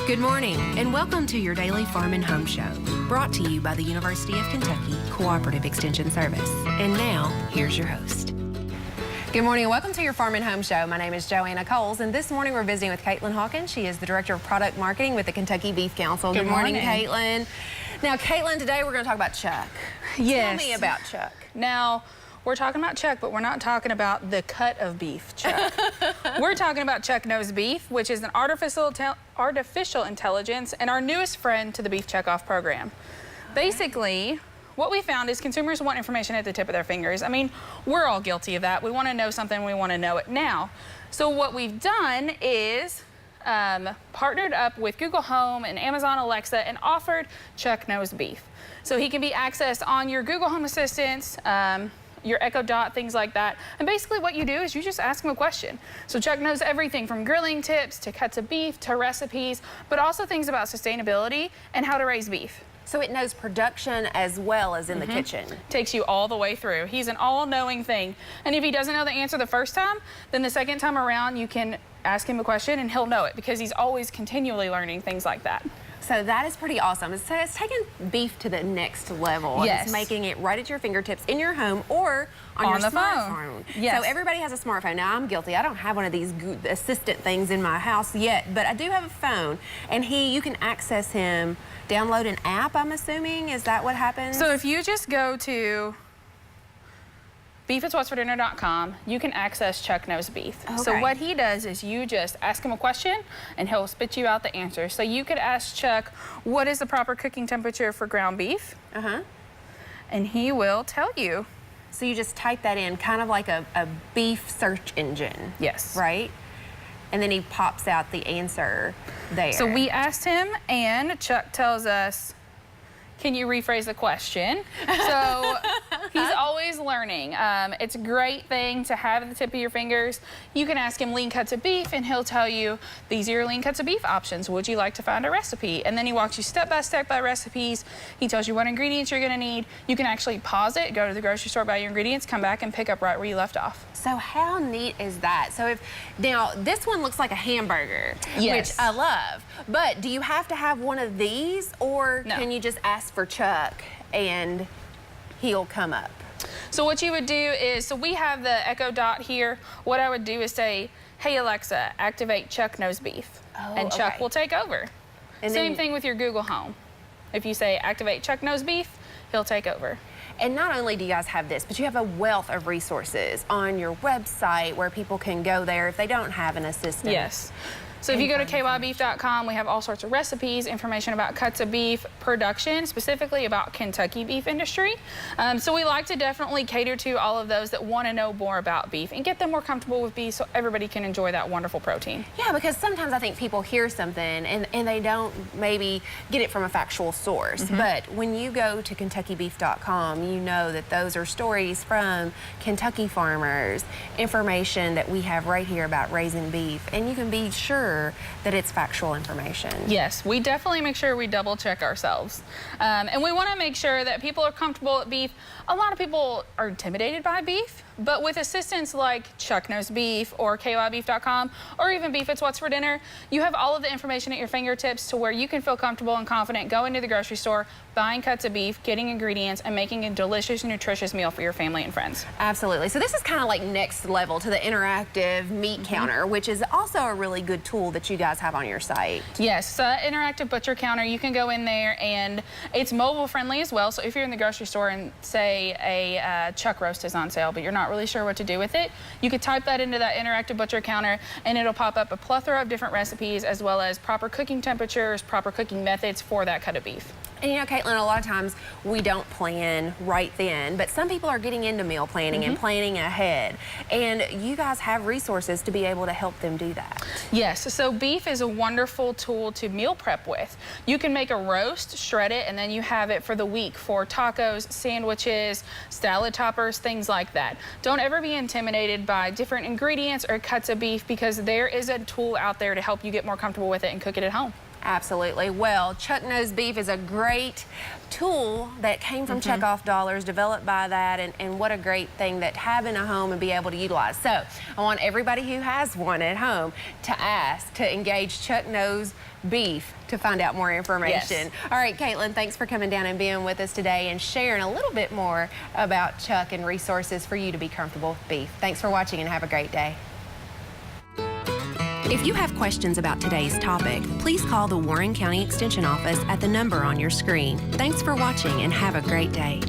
Good morning, and welcome to your daily Farm and Home Show, brought to you by the University of Kentucky Cooperative Extension Service. And now, here's your host. Good morning, and welcome to your Farm and Home Show. My name is Joanna, and this morning we're visiting with Katelyn Hawkins. She is the Director of Product Marketing with the Kentucky Beef Council. Good morning, Katelyn. Now, Katelyn, today we're going to talk about chuck. Yes. Tell me about chuck. Now, we're talking about chuck, but we're not talking about the cut of beef chuck. We're talking about chuck nose beef, which is an artificial intelligence and our newest friend to the Beef Checkoff program. Basically, what we found is consumers want information at the tip of their fingers. I mean, we're all guilty of that. We want to know something, we want to know it now. So what we've done is partnered up with Google Home and Amazon Alexa and offered chuck nose beef. So he can be accessed on your Google Home Assistants, your Echo Dot, things like that. And basically what you do is you just ask him a question. So Chuck knows everything from grilling tips to cuts of beef to recipes, but also things about sustainability and how to raise beef. So it knows production as well as in the kitchen. Takes you all the way through. He's an all-knowing thing. And if he doesn't know the answer the first time, then the second time around you can ask him a question and he'll know it because he's always continually learning things like that. So that is pretty awesome. So it's taking beef to the next level. Yes. It's making it right at your fingertips in your home or on your smartphone. Yes. So everybody has a smartphone. Now, I'm guilty. I don't have one of these assistant things in my house yet, but I do have a phone. And you can access him, download an app, I'm assuming. Is that what happens? So if you just go to beefitswhatsfordinner.com, you can access Chuck Knows Beef. Okay. So what he does is you just ask him a question and he'll spit you out the answer. So you could ask Chuck, what is the proper cooking temperature for ground beef? And he will tell you. So you just type that in, kind of like a beef search engine. Yes. Right? And then he pops out the answer there. So we asked him and Chuck tells us, can you rephrase the question? So he's always learning. It's a great thing to have at the tip of your fingers. You can ask him lean cuts of beef and he'll tell you, these are your lean cuts of beef options. Would you like to find a recipe? And then he walks you step by step by recipes. He tells you what ingredients you're gonna need. You can actually pause it, go to the grocery store, buy your ingredients, come back and pick up right where you left off. So how neat is that? So now this one looks like a hamburger, yes, which I love, but do you have to have one of these or can you just ask for Chuck and he'll come up? So what you would do is, so we have the Echo Dot here. What I would do is say, hey Alexa, activate Chuck Knows Beef. And Chuck will take over. And same thing with your Google Home. If you say activate Chuck Knows Beef, he'll take over. And not only do you guys have this, but you have a wealth of resources on your website where people can go there if they don't have an assistant. Yes. So if you go to kybeef.com, we have all sorts of recipes, information about cuts of beef, production, specifically about Kentucky beef industry. So we like to definitely cater to all of those that want to know more about beef and get them more comfortable with beef so everybody can enjoy that wonderful protein. Yeah, because sometimes I think people hear something and they don't maybe get it from a factual source. But when you go to KentuckyBeef.com, you know that those are stories from Kentucky farmers, information that we have right here about raising beef, and you can be sure that it's factual information. Yes, we definitely make sure we double check ourselves. And we want to make sure that people are comfortable with beef. A lot of people are intimidated by beef, but with assistants like Chuck Knows Beef or kybeef.com or even Beef It's What's for Dinner, you have all of the information at your fingertips to where you can feel comfortable and confident going to the grocery store, buying cuts of beef, getting ingredients, and making a delicious, nutritious meal for your family and friends. Absolutely. So this is kind of like next level to the interactive meat counter, which is also a really good tool that you guys have on your site. Yes, interactive butcher counter. You can go in there and it's mobile friendly as well. So if you're in the grocery store and say a chuck roast is on sale, but you're not really sure what to do with it, you could type that into that interactive butcher counter and it'll pop up a plethora of different recipes as well as proper cooking temperatures, proper cooking methods for that cut of beef. And you know, Katelyn, a lot of times we don't plan right then, but some people are getting into meal planning and planning ahead. And you guys have resources to be able to help them do that. Yes, so beef is a wonderful tool to meal prep with. You can make a roast, shred it, and then you have it for the week for tacos, sandwiches, salad toppers, things like that. Don't ever be intimidated by different ingredients or cuts of beef because there is a tool out there to help you get more comfortable with it and cook it at home. Absolutely. Well, chuck nose beef is a great tool that came from checkoff dollars, developed by that, and what a great thing that have in a home and be able to utilize. So I want everybody who has one at home to ask to engage chuck nose beef to find out more information. Yes. All right, Katelyn, thanks for coming down and being with us today and sharing a little bit more about chuck and resources for you to be comfortable with beef. Thanks for watching and have a great day. If you have questions about today's topic, please call the Warren County Extension Office at the number on your screen. Thanks for watching and have a great day.